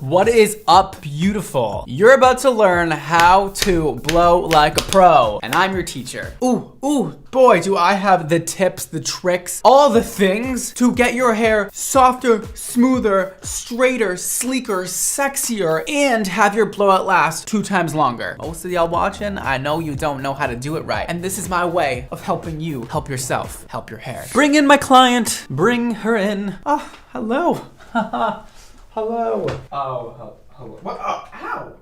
What is up, beautiful? You're about to learn how to blow like a pro, and I'm your teacher. Ooh, boy, do I have the tips, the tricks, all the things to get your hair softer, smoother, straighter, sleeker, sexier, and have your blowout last 2 times longer. Most of y'all watching, I know you don't know how to do it right, and this is my way of helping you help yourself, help your hair. Bring in my client, bring her in. Oh, hello. Hello. Oh, hello. What? Oh, ow.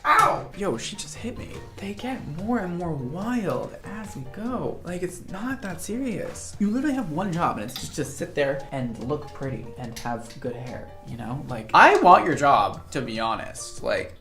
Ow. Yo, she just hit me. They get more and more wild as we go. Like, it's not that serious. You literally have one job, and it's just to sit there and look pretty and have good hair, you know? Like, I want your job, to be honest. Like,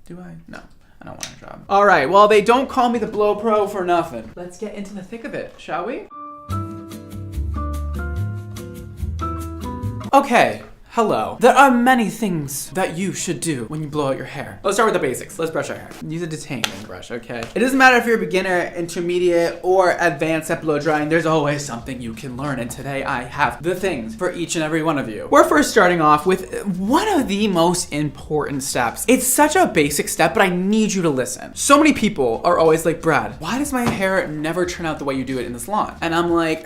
do I? No. I don't want a job. All right, well, they don't call me the Blow Pro for nothing. Let's get into the thick of it, shall we? Okay. Hello. There are many things that you should do when you blow out your hair. Let's start with the basics. Let's brush our hair. Use a detangling brush, okay? It doesn't matter if you're a beginner, intermediate, or advanced at blow drying. There's always something you can learn, and today I have the things for each and every one of you. We're first starting off with one of the most important steps. It's such a basic step, but I need you to listen. So many people are always like, Brad, why does my hair never turn out the way you do it in the salon? And I'm like,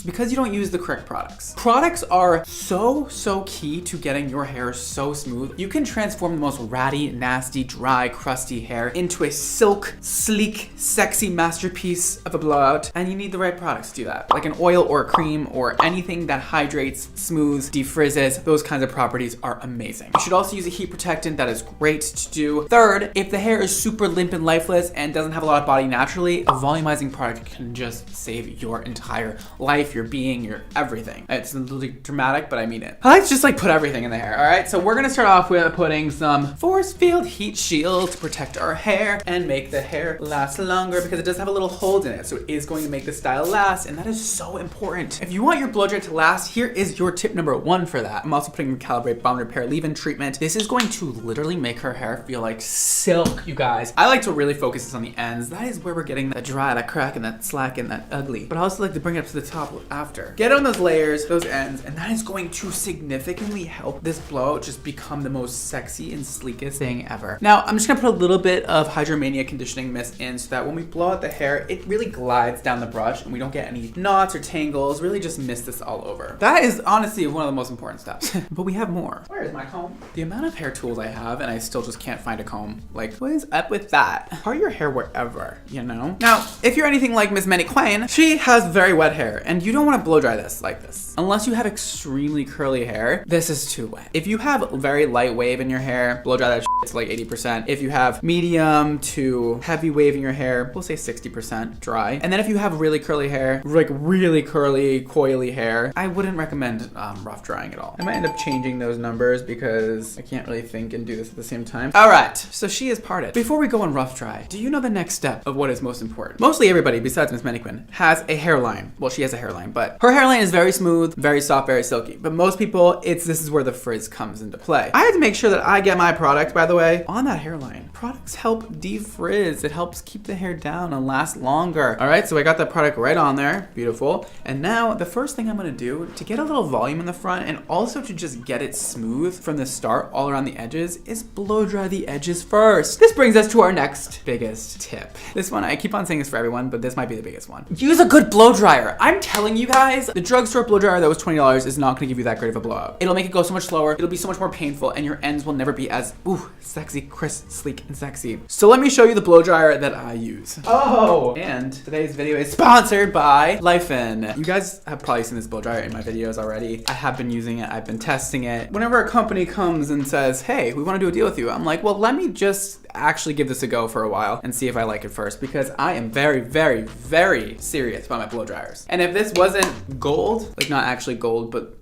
because you don't use the correct products. Products are so key to getting your hair so smooth. You can transform the most ratty, nasty, dry, crusty hair into a silk, sleek, sexy masterpiece of a blowout, and you need the right products to do that. Like an oil or a cream or anything that hydrates, smooths, defrizzes. Those kinds of properties are amazing. You should also use a heat protectant. That is great to do. Third, if the hair is super limp and lifeless and doesn't have a lot of body naturally, a volumizing product can just save your entire life, your being, your everything. It's a little dramatic, but I mean it. I like to just like put everything in the hair, all right? So we're gonna start off with putting some force field heat shield to protect our hair and make the hair last longer because it does have a little hold in it. So it is going to make the style last, and that is so important. If you want your blow dry to last, here is your tip number 1 for that. I'm also putting Calibrate Bond Repair Leave-In treatment. This is going to literally make her hair feel like silk, you guys. I like to really focus this on the ends. That is where we're getting that dry, that crack, and that slack, and that ugly. But I also like to bring it up to the top after. Get on those layers, those ends, and that is going to significantly help this blowout just become the most sexy and sleekest thing ever. Now, I'm just gonna put a little bit of Hydromania conditioning mist in so that when we blow out the hair, it really glides down the brush and we don't get any knots or tangles, really just mist this all over. That is honestly one of the most important steps. But we have more. Where is my comb? The amount of hair tools I have and I still just can't find a comb. Like, what is up with that? Part your hair wherever, you know? Now, if you're anything like Miss Manny Quain, she has very wet hair and you don't want to blow dry this like this. Unless you have extremely curly hair, this is too wet. If you have very light wave in your hair, blow dry that shit to like 80%. If you have medium to heavy wave in your hair, we'll say 60% dry. And then if you have really curly hair, like really curly, coily hair, I wouldn't recommend rough drying at all. I might end up changing those numbers because I can't really think and do this at the same time. All right, so she is parted. Before we go on rough dry, do you know the next step of what is most important? Mostly everybody besides Miss Mannequin has a hairline. Well, she has a hairline, but her hairline is very smooth, very soft, very silky. But most people, this is where the frizz comes into play. I have to make sure that I get my product, by the way, on that hairline. Products help defrizz. It helps keep the hair down and last longer. All right, so I got that product right on there. Beautiful. And now the first thing I'm gonna do to get a little volume in the front and also to just get it smooth from the start all around the edges is blow dry the edges first. This brings us to our next biggest tip. This one, I keep on saying this for everyone, but this might be the biggest one. Use a good blow dryer. I'm telling you guys, the drugstore blow dryer that was $20 is not gonna give you that great of a blowout. It'll make it go so much slower, it'll be so much more painful, and your ends will never be as, sexy, crisp, sleek, and sexy. So let me show you the blow dryer that I use. Oh, and today's video is sponsored by Life-In. You guys have probably seen this blow dryer in my videos already. I have been using it, I've been testing it. Whenever a company comes and says, hey, we wanna do a deal with you, I'm like, well, let me just actually give this a go for a while and see if I like it first, because I am very serious about my blow dryers. And if this wasn't gold, like not actually gold, but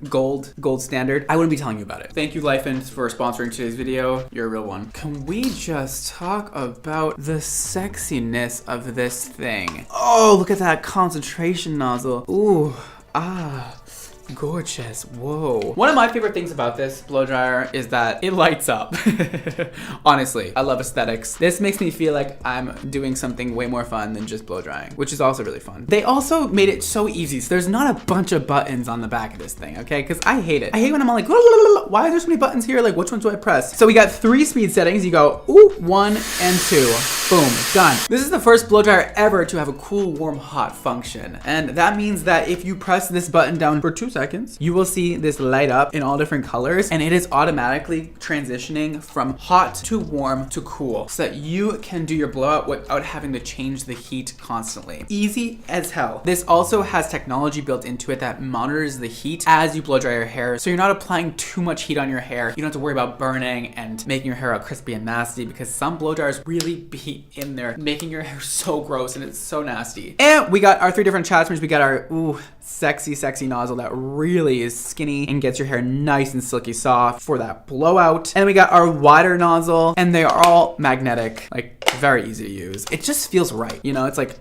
gold standard, I wouldn't be telling you about it. Thank you, Life-In, for sponsoring today's video. You're a real one. Can we just talk about the sexiness of this thing? Oh, look at that concentration nozzle. Ooh, Gorgeous. Whoa. One of my favorite things about this blow dryer is that it lights up. Honestly, I love aesthetics. This makes me feel like I'm doing something way more fun than just blow drying, which is also really fun. They also made it so easy. So there's not a bunch of buttons on the back of this thing, okay? Because I hate it. I hate when I'm all like, why are there so many buttons here? Like, which ones do I press? So we got 3 speed settings. You go, ooh, 1 and 2. Boom, done. This is the first blow dryer ever to have a cool, warm, hot function. And that means that if you press this button down for 2 seconds, you will see this light up in all different colors, and it is automatically transitioning from hot to warm to cool so that you can do your blowout without having to change the heat constantly. Easy as hell. This also has technology built into it that monitors the heat as you blow dry your hair, so you're not applying too much heat on your hair. You don't have to worry about burning and making your hair all crispy and nasty, because some blow dryers really be in there making your hair so gross and it's so nasty. And we got our 3 different attachments. We got our sexy nozzle that really is skinny and gets your hair nice and silky soft for that blowout. And we got our wider nozzle, and they are all magnetic, like very easy to use. It just feels right, you know, it's like.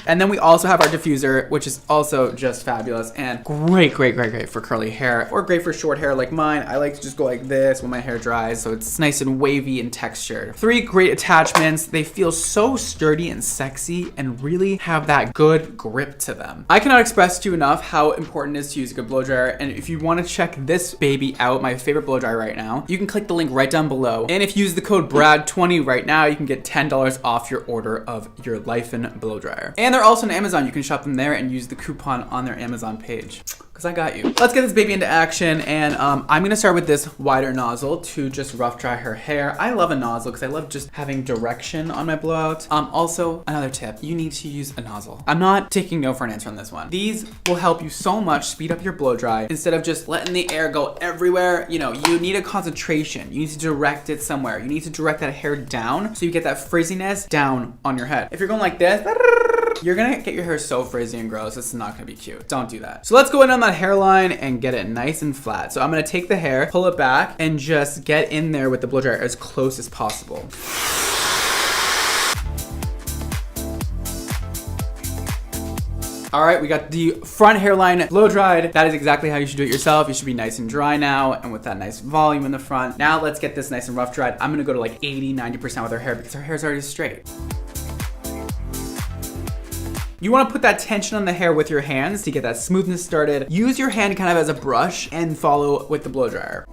And then we also have our diffuser, which is also just fabulous and great for curly hair, or great for short hair like mine. I like to just go like this when my hair dries, so it's nice and wavy and textured. 3 great attachments. They feel so sturdy and sexy and really have that good grip to them. I cannot express to you enough how important it is to use a good blow dryer. And if you want to check this baby out, my favorite blow dryer right now, you can click the link right down below. And if you use the code BRAD20 right now, you can get $10 off your order of your Lifen blow dryer. And they're also on Amazon. You can shop them there and use the coupon on their Amazon page, because I got you. Let's get this baby into action, and I'm gonna start with this wider nozzle to just rough dry her hair. I love a nozzle because I love just having direction on my blowout. Also, another tip, you need to use a nozzle. I'm not taking no for an answer on this one. These will help you so much speed up your blow dry instead of just letting the air go everywhere. You know, you need a concentration. You need to direct it somewhere. You need to direct that hair down so you get that frizziness down on your head. If you're going like this, you're gonna get your hair so frizzy and gross. It's not gonna be cute. Don't do that. So let's go in on that hairline and get it nice and flat. So I'm gonna take the hair, pull it back, and just get in there with the blow dryer as close as possible. All right, we got the front hairline blow dried. That is exactly how you should do it yourself. You should be nice and dry now, and with that nice volume in the front. Now let's get this nice and rough dried. I'm gonna go to like 80-90% with her hair because her hair's already straight. You want to put that tension on the hair with your hands to get that smoothness started. Use your hand kind of as a brush and follow with the blow dryer.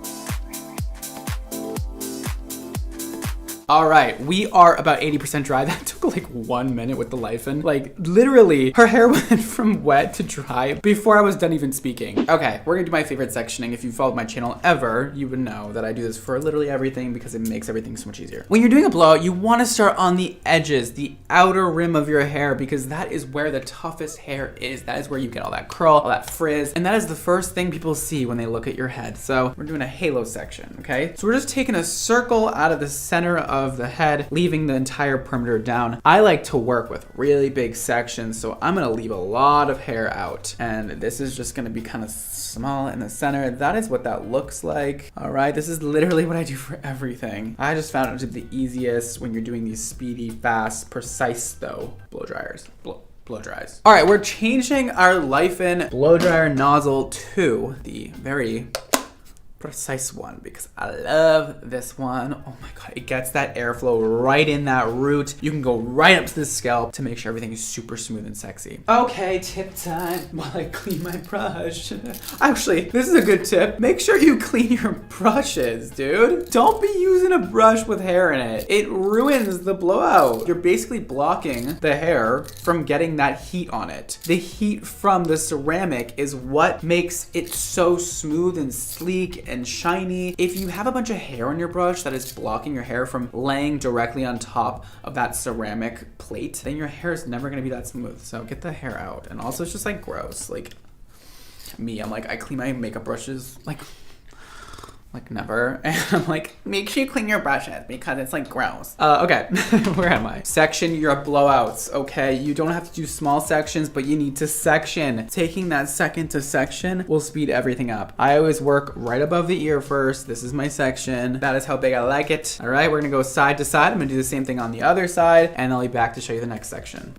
All right, we are about 80% dry. That took like 1 minute with the Lifen. Like literally, her hair went from wet to dry before I was done even speaking. Okay, we're gonna do my favorite sectioning. If you followed my channel ever, you would know that I do this for literally everything because it makes everything so much easier. When you're doing a blowout, you wanna start on the edges, the outer rim of your hair, because that is where the toughest hair is. That is where you get all that curl, all that frizz, and that is the first thing people see when they look at your head. So we're doing a halo section, okay? So we're just taking a circle out of the center of the head, leaving the entire perimeter down. I like to work with really big sections, so I'm gonna leave a lot of hair out. And this is just gonna be kind of small in the center. That is what that looks like. All right, this is literally what I do for everything. I just found it to be the easiest when you're doing these speedy, fast, precise though blow dryers. Blow dries. All right, we're changing our Lifen blow dryer nozzle to the very precise one because I love this one. Oh my god, it gets that airflow right in that root. You can go right up to the scalp to make sure everything is super smooth and sexy. Okay, tip time while I clean my brush. Actually, this is a good tip. Make sure you clean your brushes, dude. Don't be using a brush with hair in it. It ruins the blowout. You're basically blocking the hair from getting that heat on it. The heat from the ceramic is what makes it so smooth and sleek and shiny. If you have a bunch of hair on your brush that is blocking your hair from laying directly on top of that ceramic plate, then your hair is never gonna be that smooth. So get the hair out. And also it's just like gross. Like me, I'm like, I clean my makeup brushes like never. And I'm like, make sure you clean your brushes because it's like gross. Okay, where am I? Section your blowouts, okay? You don't have to do small sections, but you need to section. Taking that second to section will speed everything up. I always work right above the ear first. This is my section. That is how big I like it. All right, we're gonna go side to side. I'm gonna do the same thing on the other side, and I'll be back to show you the next section.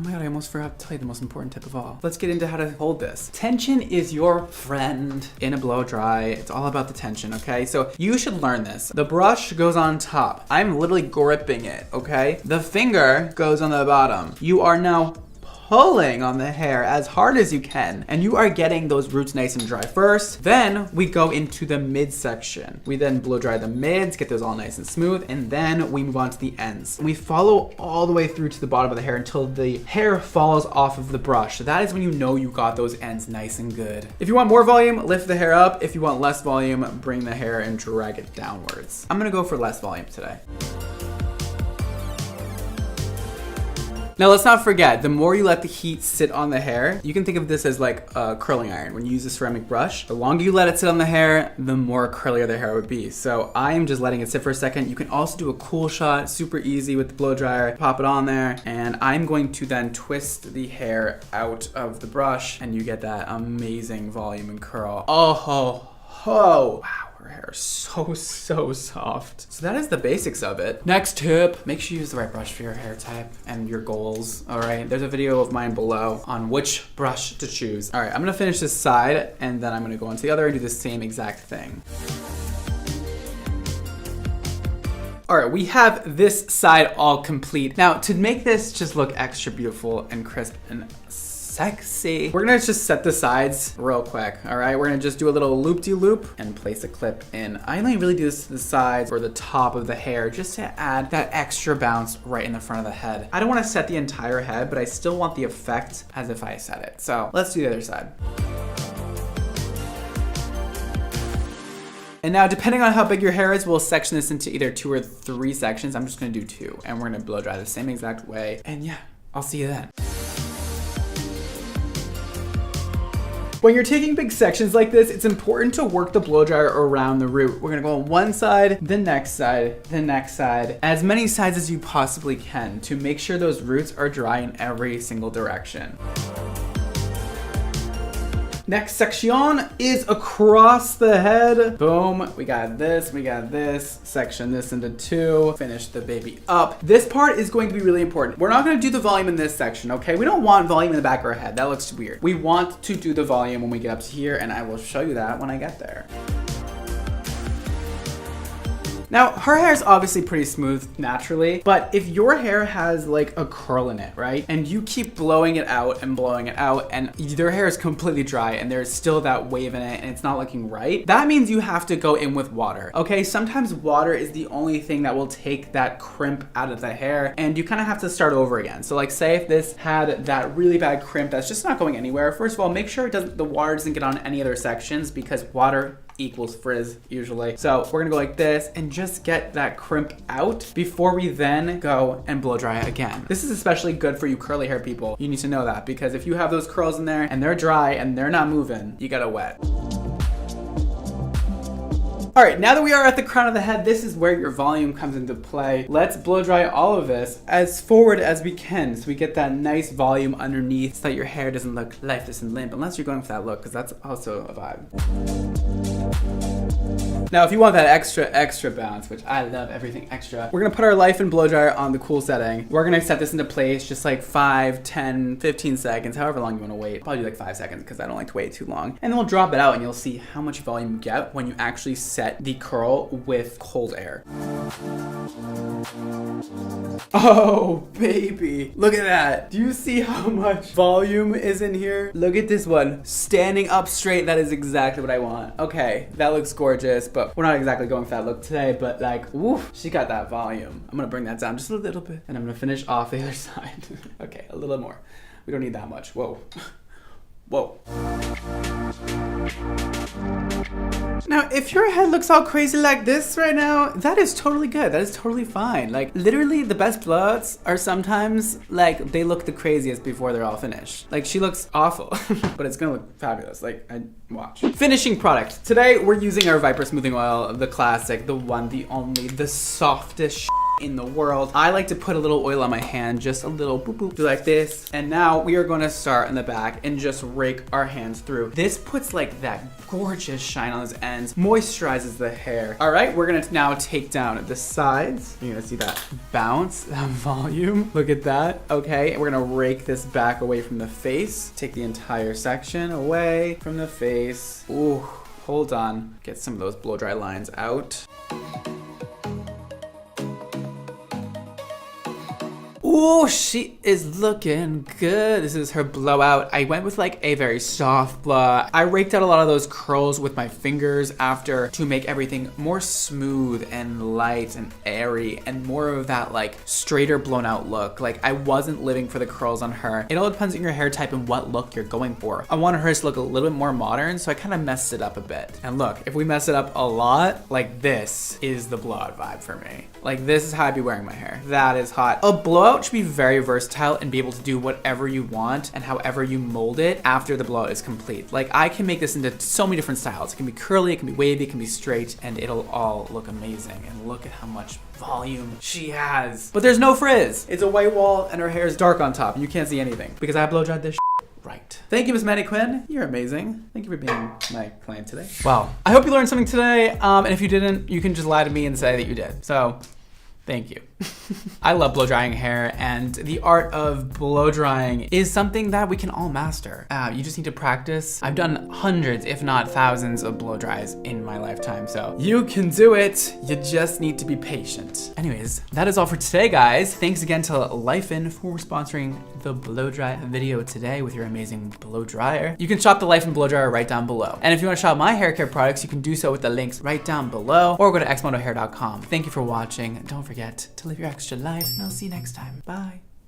Oh my god, I almost forgot to tell you the most important tip of all. Let's get into how to hold this. Tension is your friend in a blow dry. It's all about the tension, okay? So you should learn this. The brush goes on top. I'm literally gripping it, okay? The finger goes on the bottom. You are now pulling on the hair as hard as you can, and you are getting those roots nice and dry first. Then we go into the midsection. We then blow dry the mids, get those all nice and smooth, and then we move on to the ends. We follow all the way through to the bottom of the hair until the hair falls off of the brush. That is when you know you got those ends nice and good. If you want more volume, lift the hair up. If you want less volume, bring the hair and drag it downwards. I'm gonna go for less volume today. Now let's not forget, the more you let the heat sit on the hair, you can think of this as like a curling iron. When you use a ceramic brush, the longer you let it sit on the hair, the more curlier the hair would be. So I am just letting it sit for a second. You can also do a cool shot, super easy with the blow dryer. Pop it on there, and I'm going to then twist the hair out of the brush, and you get that amazing volume and curl. Oh, wow. Her hair is so soft. So that is the basics of it. Next tip, make sure you use the right brush for your hair type and your goals, all right? There's a video of mine below on which brush to choose. All right, I'm gonna finish this side, and then I'm gonna go on to the other and do the same exact thing. All right, we have this side all complete. Now, to make this just look extra beautiful and crisp and sexy, we're gonna just set the sides real quick, all right? We're gonna just do a little loop-de-loop and place a clip in. I only really do this to the sides or the top of the hair just to add that extra bounce right in the front of the head. I don't wanna set the entire head, but I still want the effect as if I set it. So let's do the other side. And now, depending on how big your hair is, we'll section this into either 2 or 3 sections. I'm just gonna do 2, and we're gonna blow dry the same exact way. And yeah, I'll see you then. When you're taking big sections like this, it's important to work the blow dryer around the root. We're gonna go on one side, the next side, the next side, as many sides as you possibly can to make sure those roots are dry in every single direction. Next section is across the head. Boom, we got this, section this into 2, finish the baby up. This part is going to be really important. We're not gonna do the volume in this section, okay? We don't want volume in the back of our head, that looks weird. We want to do the volume when we get up to here, and I will show you that when I get there. Now, her hair is obviously pretty smooth naturally, but if your hair has like a curl in it, right? And you keep blowing it out and their hair is completely dry and there's still that wave in it and it's not looking right, that means you have to go in with water, okay? Sometimes water is the only thing that will take that crimp out of the hair and you kind of have to start over again. So like say if this had that really bad crimp that's just not going anywhere, first of all, make sure the water doesn't get on any other sections because water equals frizz usually. So we're gonna go like this and just get that crimp out before we then go and blow dry again. This is especially good for you curly hair people. You need to know that because if you have those curls in there and they're dry and they're not moving, you gotta wet. All right, now that we are at the crown of the head, this is where your volume comes into play. Let's blow dry all of this as forward as we can so we get that nice volume underneath so that your hair doesn't look lifeless and limp, unless you're going for that look, because that's also a vibe. Now, if you want that extra bounce, which I love everything extra, we're gonna put our life and blow dryer on the cool setting. We're gonna set this into place just like 5, 10, 15 seconds, however long you wanna wait. Probably like 5 seconds because I don't like to wait too long. And then we'll drop it out and you'll see how much volume you get when you actually set the curl with cold air. Oh, baby. Look at that. Do you see how much volume is in here? Look at this one. Standing up straight, that is exactly what I want. Okay, that looks gorgeous, but we're not exactly going for that look today, but like, woof, she got that volume. I'm gonna bring that down just a little bit, and I'm gonna finish off the other side. Okay, a little more. We don't need that much. Whoa. Whoa. Now, if your head looks all crazy like this right now, that is totally good. That is totally fine. Like, literally, the best blowouts are sometimes, like, they look the craziest before they're all finished. Like, she looks awful, but it's gonna look fabulous. Like, watch. Finishing product. Today, we're using our Viper Smoothing Oil, the classic, the one, the only, the softest in the world. I like to put a little oil on my hand, just a little boop boop, do like this. And now we are gonna start in the back and just rake our hands through. This puts like that gorgeous shine on those ends, moisturizes the hair. All right, we're gonna now take down the sides. You're gonna see that bounce, that volume. Look at that, okay? And we're gonna rake this back away from the face. Take the entire section away from the face. Ooh, hold on. Get some of those blow dry lines out. Ooh, she is looking good. This is her blowout. I went with like a very soft blow. I raked out a lot of those curls with my fingers after to make everything more smooth and light and airy and more of that like straighter blown out look. Like I wasn't living for the curls on her. It all depends on your hair type and what look you're going for. I wanted hers to look a little bit more modern, so I kind of messed it up a bit. And look, if we mess it up a lot, like this is the blowout vibe for me. Like this is how I'd be wearing my hair. That is hot. A blowout should be very versatile and be able to do whatever you want and however you mold it after the blowout is complete. Like I can make this into so many different styles. It can be curly, it can be wavy, it can be straight, and it'll all look amazing. And look at how much volume she has. But there's no frizz. It's a white wall and her hair is dark on top. You can't see anything because I blow dried this right. Thank you, Miss Maddie Quinn. You're amazing. Thank you for being my client today. Wow. I hope you learned something today. And if you didn't, you can just lie to me and say that you did. So thank you. I love blow drying hair, and the art of blow drying is something that we can all master. You just need to practice. I've done hundreds, if not thousands of blow dries in my lifetime, so you can do it. You just need to be patient. Anyways, that is all for today, guys. Thanks again to Lifen for sponsoring the blow dry video today with your amazing blow dryer. You can shop the Lifen blow dryer right down below. And if you want to shop my hair care products, you can do so with the links right down below, or go to xmotohair.com. Thank you for watching. Don't forget to live your extra life, and I'll see you next time. Bye.